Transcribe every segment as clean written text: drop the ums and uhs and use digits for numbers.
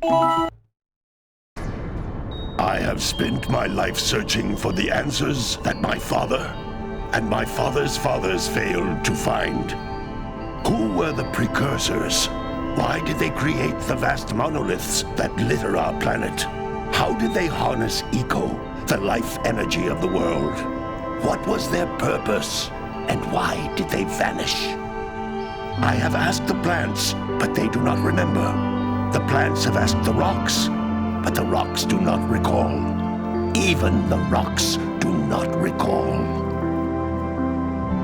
I have spent my life searching for the answers that my father and my father's fathers failed to find. Who were the precursors? Why did they create the vast monoliths that litter our planet? How did they harness eco, the life energy of the world? What was their purpose? And why did they vanish? I have asked the plants, but they do not remember. The plants have asked the rocks, but the rocks do not recall. Even the rocks do not recall.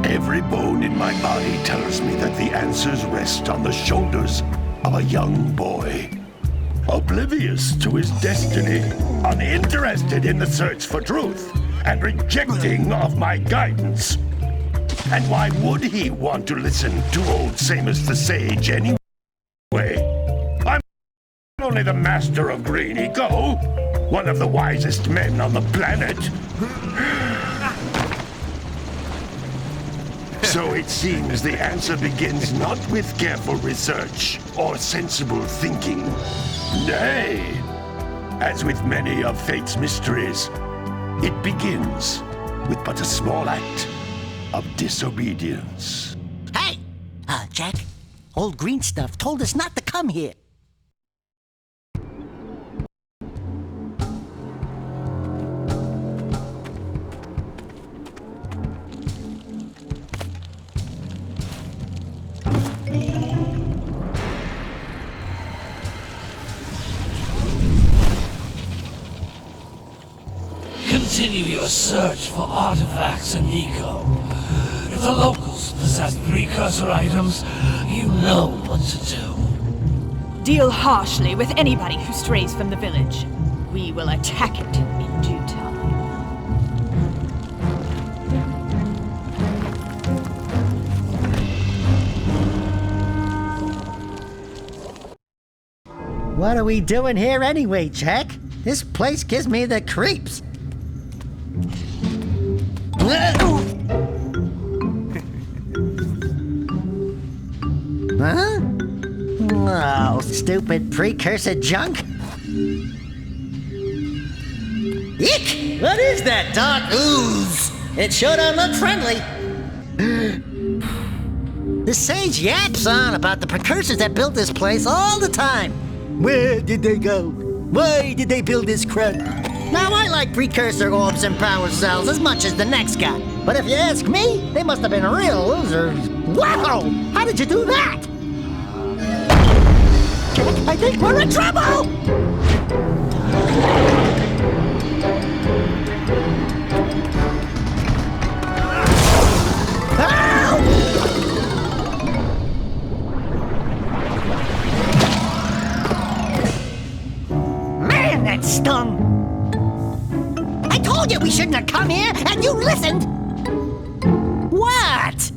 Every bone in my body tells me that the answers rest on the shoulders of a young boy. Oblivious to his destiny, uninterested in the search for truth, and rejecting of my guidance. And why would he want to listen to old Samus the Sage anyway? I'm only the master of green eco, one of the wisest men on the planet. So it seems the answer begins not with careful research or sensible thinking. Nay, as with many of fate's mysteries, it begins with but a small act of disobedience. Hey! Jak, old green stuff told us not to come here. Continue your search for artifacts and eco. If the locals possess precursor items, you know what to do. Deal harshly with anybody who strays from the village. We will attack it in due time. What are we doing here anyway, Jak? This place gives me the creeps. Huh? Oh, stupid precursor junk. Eek! What is that dark ooze? It sure don't look friendly. The sage yaps on about the precursors that built this place all the time. Where did they go? Why did they build this crud? Now, I like precursor orbs and power cells as much as the next guy. But if you ask me, they must have been real losers. Wow! How did you do that? I think we're in trouble! Man, that stung! I told you we shouldn't have come here, and you listened! What?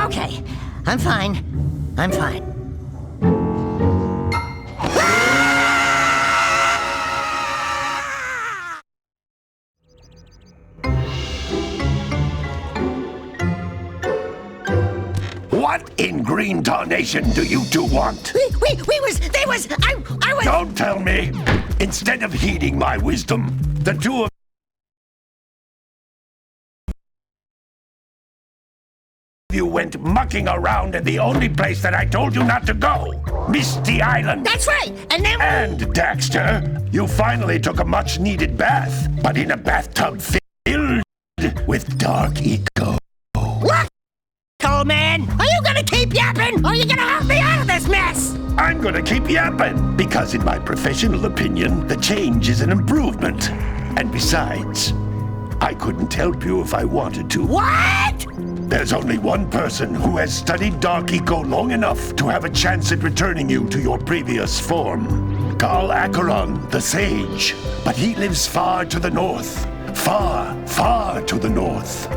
Okay. I'm fine. What in green tarnation do you two want? They was, I was... Don't tell me! Instead of heeding my wisdom, the two of you went mucking around in the only place that I told you not to go, Misty Island. That's right, and then... And, Daxter, you finally took a much-needed bath, but in a bathtub filled with dark eco. Look, old man, are you gonna keep yapping, or are you gonna help me out of this mess? I'm gonna keep yapping, because in my professional opinion, the change is an improvement. And besides, I couldn't help you if I wanted to. What? There's only one person who has studied Dark Eco long enough to have a chance at returning you to your previous form. Carl Acheron, the Sage. But he lives far to the north. Far to the north.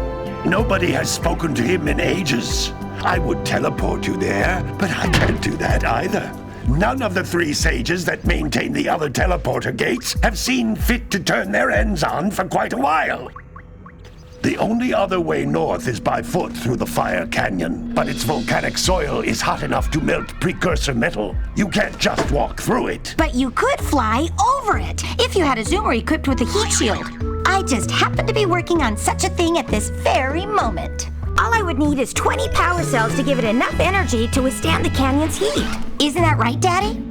Nobody has spoken to him in ages. I would teleport you there, but I can't do that either. None of the three sages that maintain the other teleporter gates have seen fit to turn their ends on for quite a while. The only other way north is by foot through the Fire Canyon, but its volcanic soil is hot enough to melt precursor metal. You can't just walk through it. But you could fly over it if you had a zoomer equipped with a heat shield. I just happen to be working on such a thing at this very moment. All I would need is 20 power cells to give it enough energy to withstand the canyon's heat. Isn't that right, Daddy?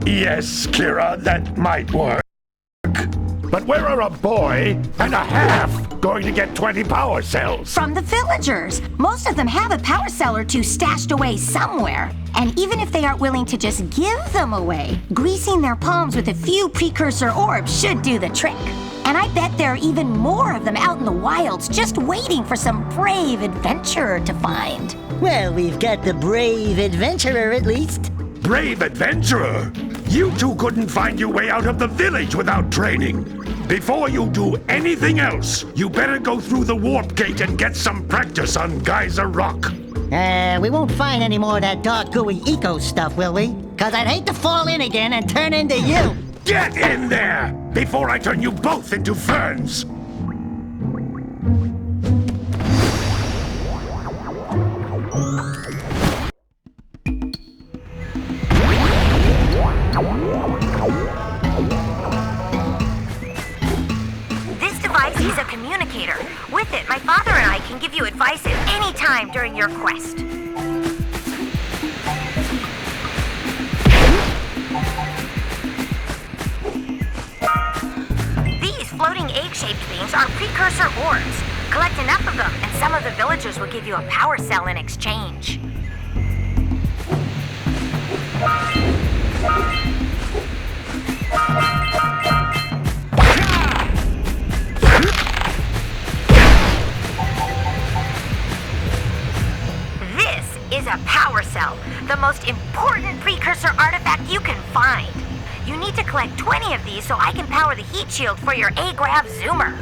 Yes, Kira, that might work. But where are a boy and a half going to get 20 power cells? From the villagers. Most of them have a power cell or two stashed away somewhere. And even if they aren't willing to just give them away, greasing their palms with a few precursor orbs should do the trick. And I bet there are even more of them out in the wilds just waiting for some brave adventurer to find. Well, we've got the brave adventurer at least. Brave adventurer? You two couldn't find your way out of the village without training. Before you do anything else, you better go through the warp gate and get some practice on Geyser Rock. We won't find any more of that dark gooey eco stuff, will we? 'Cause I'd hate to fall in again and turn into you. Get in there before I turn you both into ferns. This device is a communicator. With it, my father and I can give you advice at any time during your quest. These floating egg-shaped things are precursor orbs. Collect enough of them, and some of the villagers will give you a power cell in exchange. This is a power cell, the most important precursor artifact you can find. You need to collect 20 of these so I can power the heat shield for your A-Grav zoomer.